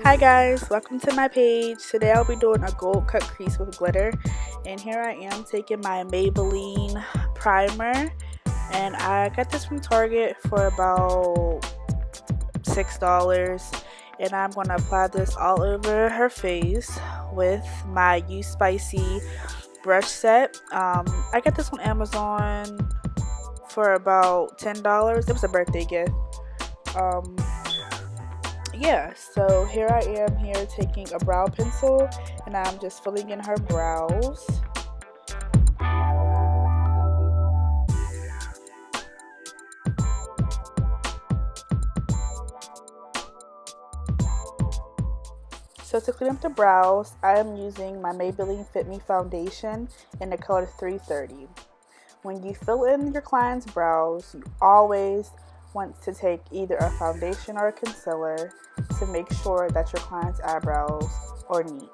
Hi guys, welcome to my page. Today I'll be doing a gold cut crease with glitter, and here I am taking my Maybelline primer, and I got this from Target for about $6, and I'm going to apply this all over her face with my You Spicy brush set. I got this on Amazon for about $10. It was a birthday gift. Yeah, so here I am here taking a brow pencil and I'm just filling in her brows. So to clean up the brows, I am using my Maybelline Fit Me foundation in the color 330. When you fill in your client's brows, you always want to take either a foundation or a concealer to make sure that your client's eyebrows are neat.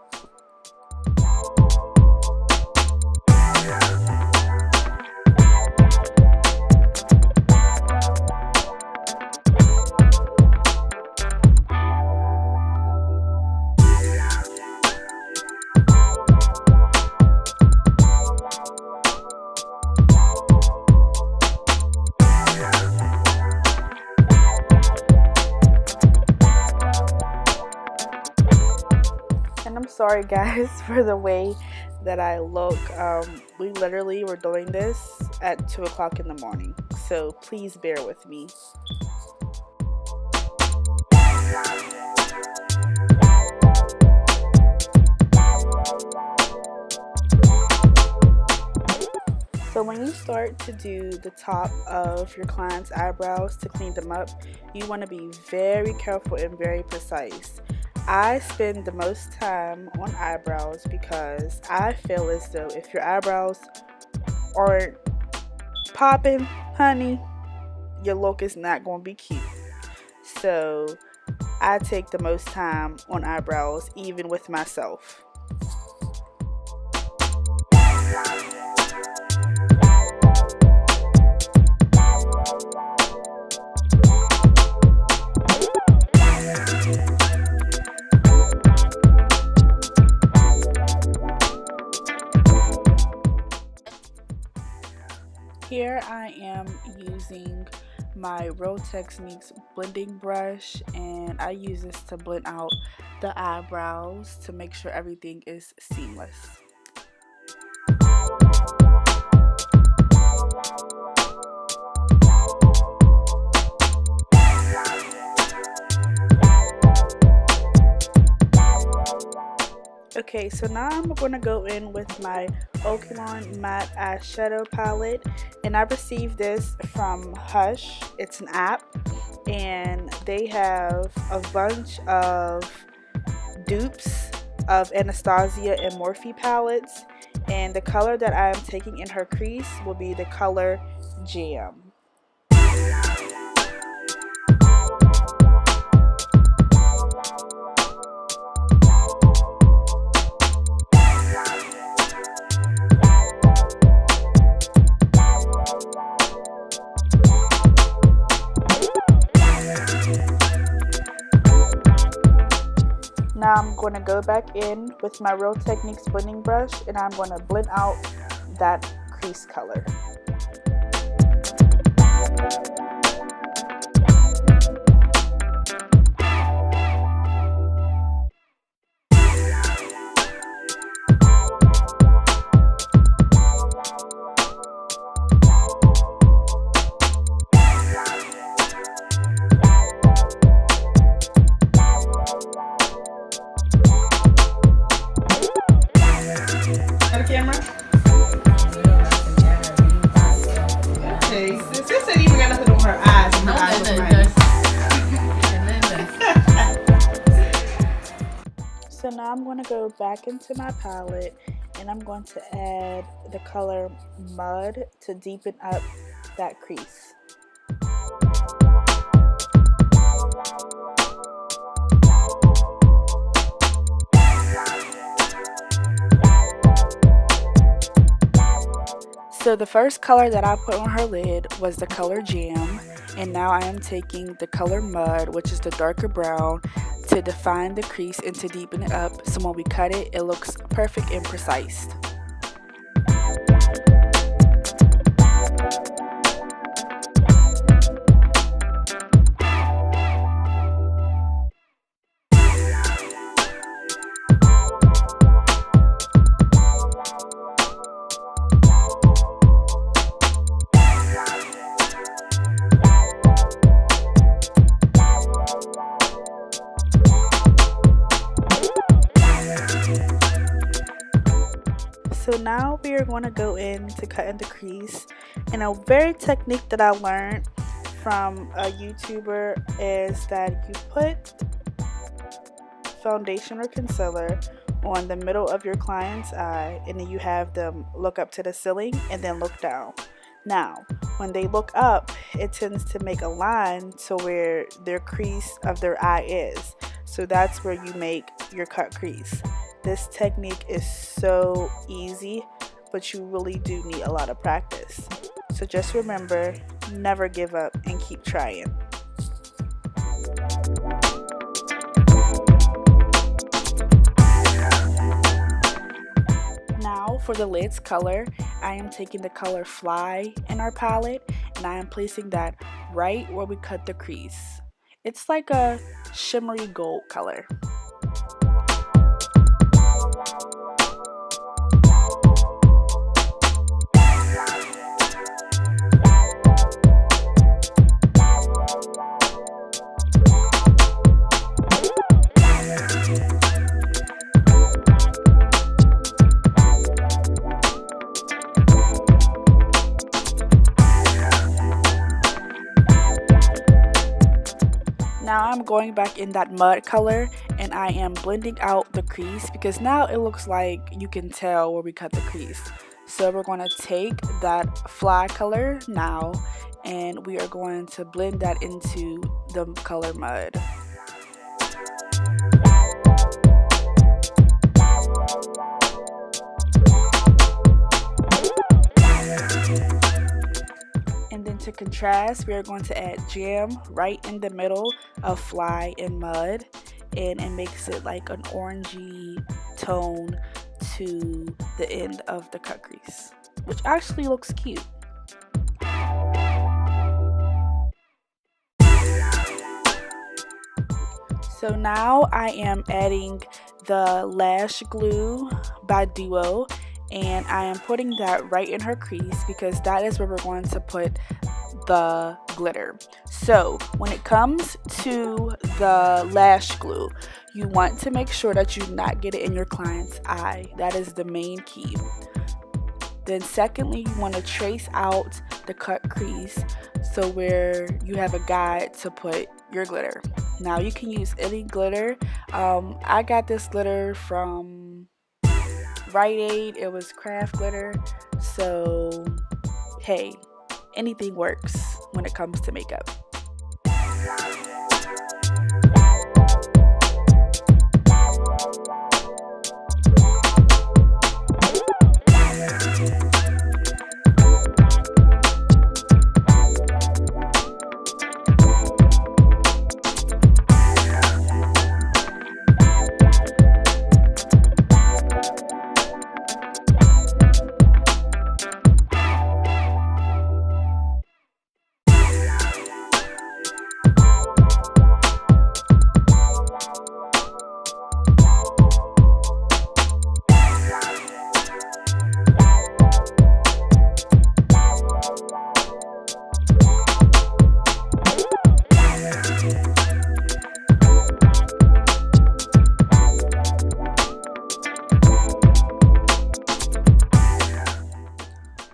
And I'm sorry guys for the way that I look. We literally were doing this at 2 o'clock in the morning, so please bear with me. So when you start to do the top of your client's eyebrows to clean them up, you want to be very careful and very precise. I spend the most time on eyebrows because I feel as though if your eyebrows aren't popping, honey, your look is not going to be cute. So I take the most time on eyebrows, even with myself. Here I am using my Real Techniques blending brush, and I use this to blend out the eyebrows to make sure everything is seamless. Okay, so now I'm going to go in with my Okalan matte eyeshadow palette, and I received this from Hush. It's an app, and they have a bunch of dupes of Anastasia and Morphe palettes, and the color that I am taking in her crease will be the color Jam. Now I'm going to go back in with my Real Techniques blending brush, and I'm going to blend out that crease color. Camera? Okay, sis said even got nothing on her eyes, and her eyes are So now I'm going to go back into my palette, and I'm going to add the color Mud to deepen up that crease. So the first color that I put on her lid was the color Jam, and now I am taking the color Mud, which is the darker brown, to define the crease and to deepen it up, so when we cut it, it looks perfect and precise. So now we are going to go in to cut in the crease, and a very technique that I learned from a YouTuber is that you put foundation or concealer on the middle of your client's eye, and then you have them look up to the ceiling and then look down. Now when they look up, it tends to make a line to where their crease of their eye is, so that's where you make your cut crease. This technique is so easy, but you really do need a lot of practice. So just remember, never give up and keep trying. Now for the lids color, I am taking the color Fly in our palette, and I am placing that right where we cut the crease. It's like a shimmery gold color. Now I'm going back in that mud color, and I am blending out the crease because now it looks like you can tell where we cut the crease. So we're going to take that Fly color now, and we are going to blend that into the color Mud. And then to contrast, we are going to add Jam right in the middle of Fly and Mud, and it makes it like an orangey tone to the end of the cut crease, which actually looks cute. So now I am adding the Lash Glue by Duo, and I am putting that right in her crease because that is where we're going to put the glitter. So when it comes to the lash glue, you want to make sure that you not get it in your client's eye. That is the main key. Then secondly, you want to trace out the cut crease so where you have a guide to put your glitter. Now you can use any glitter. I got this glitter from Rite Aid. It was craft glitter, so hey, anything works when it comes to makeup.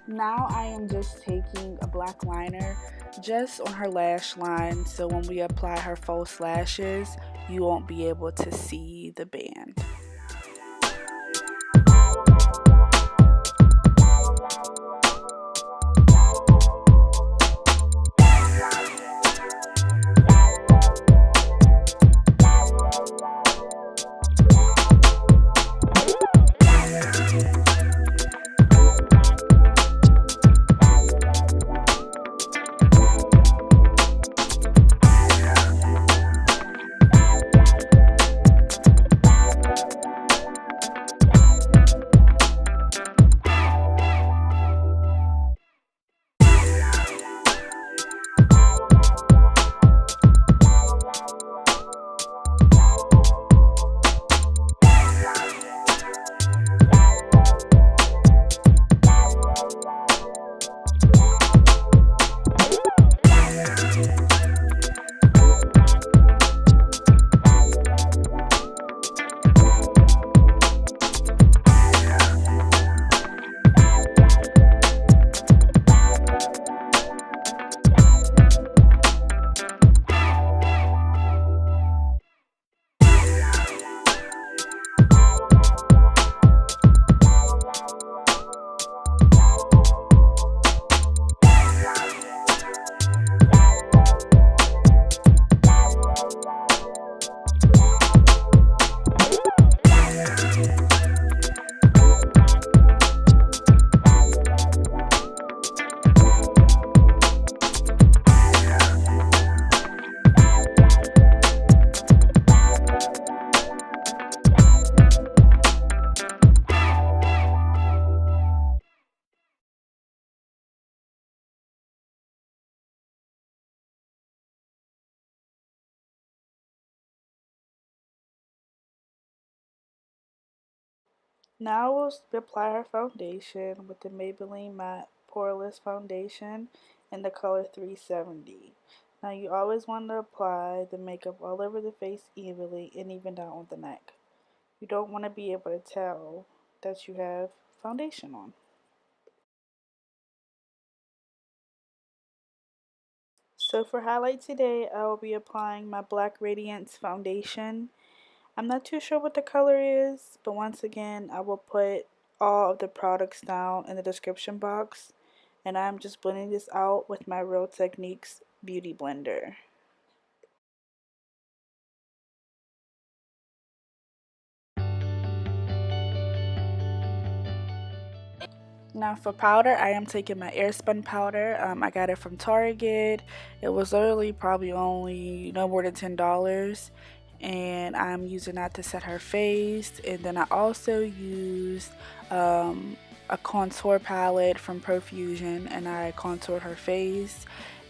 Now I am just taking a black liner just on her lash line, so when we apply her false lashes, you won't be able to see the band. Now we'll apply our foundation with the Maybelline Matte Poreless Foundation in the color 370. Now you always want to apply the makeup all over the face evenly and even down on the neck. You don't want to be able to tell that you have foundation on. So for highlight today, I will be applying my Black Radiance foundation. I'm not too sure what the color is, but once again, I will put all of the products down in the description box. And I'm just blending this out with my Real Techniques Beauty Blender. Now for powder, I am taking my Airspun powder. I got it from Target. It was literally probably only no more than $10. And I'm using that to set her face. And then I also used a contour palette from Profusion, and I contoured her face.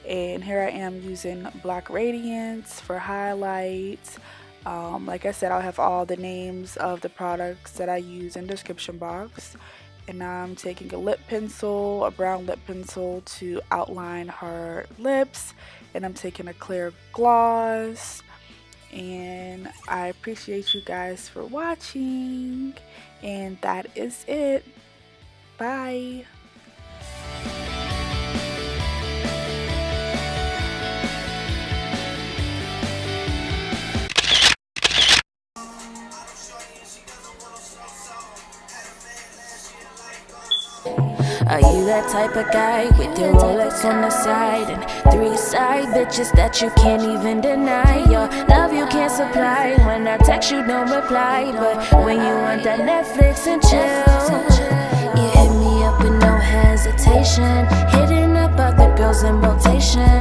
And here I am using Black Radiance for highlights. Like I said, I'll have all the names of the products that I use in the description box. And now I'm taking a lip pencil, a brown lip pencil, to outline her lips. And I'm taking a clear gloss. And I appreciate you guys for watching. And that is it. Bye. Are you that type of guy with your Rolex on the side and 3 side bitches that you can't even deny? Your love you can't supply. When I text you don't reply, but when you want that Netflix and chill, you hit me up with no hesitation, hitting up other girls in rotation.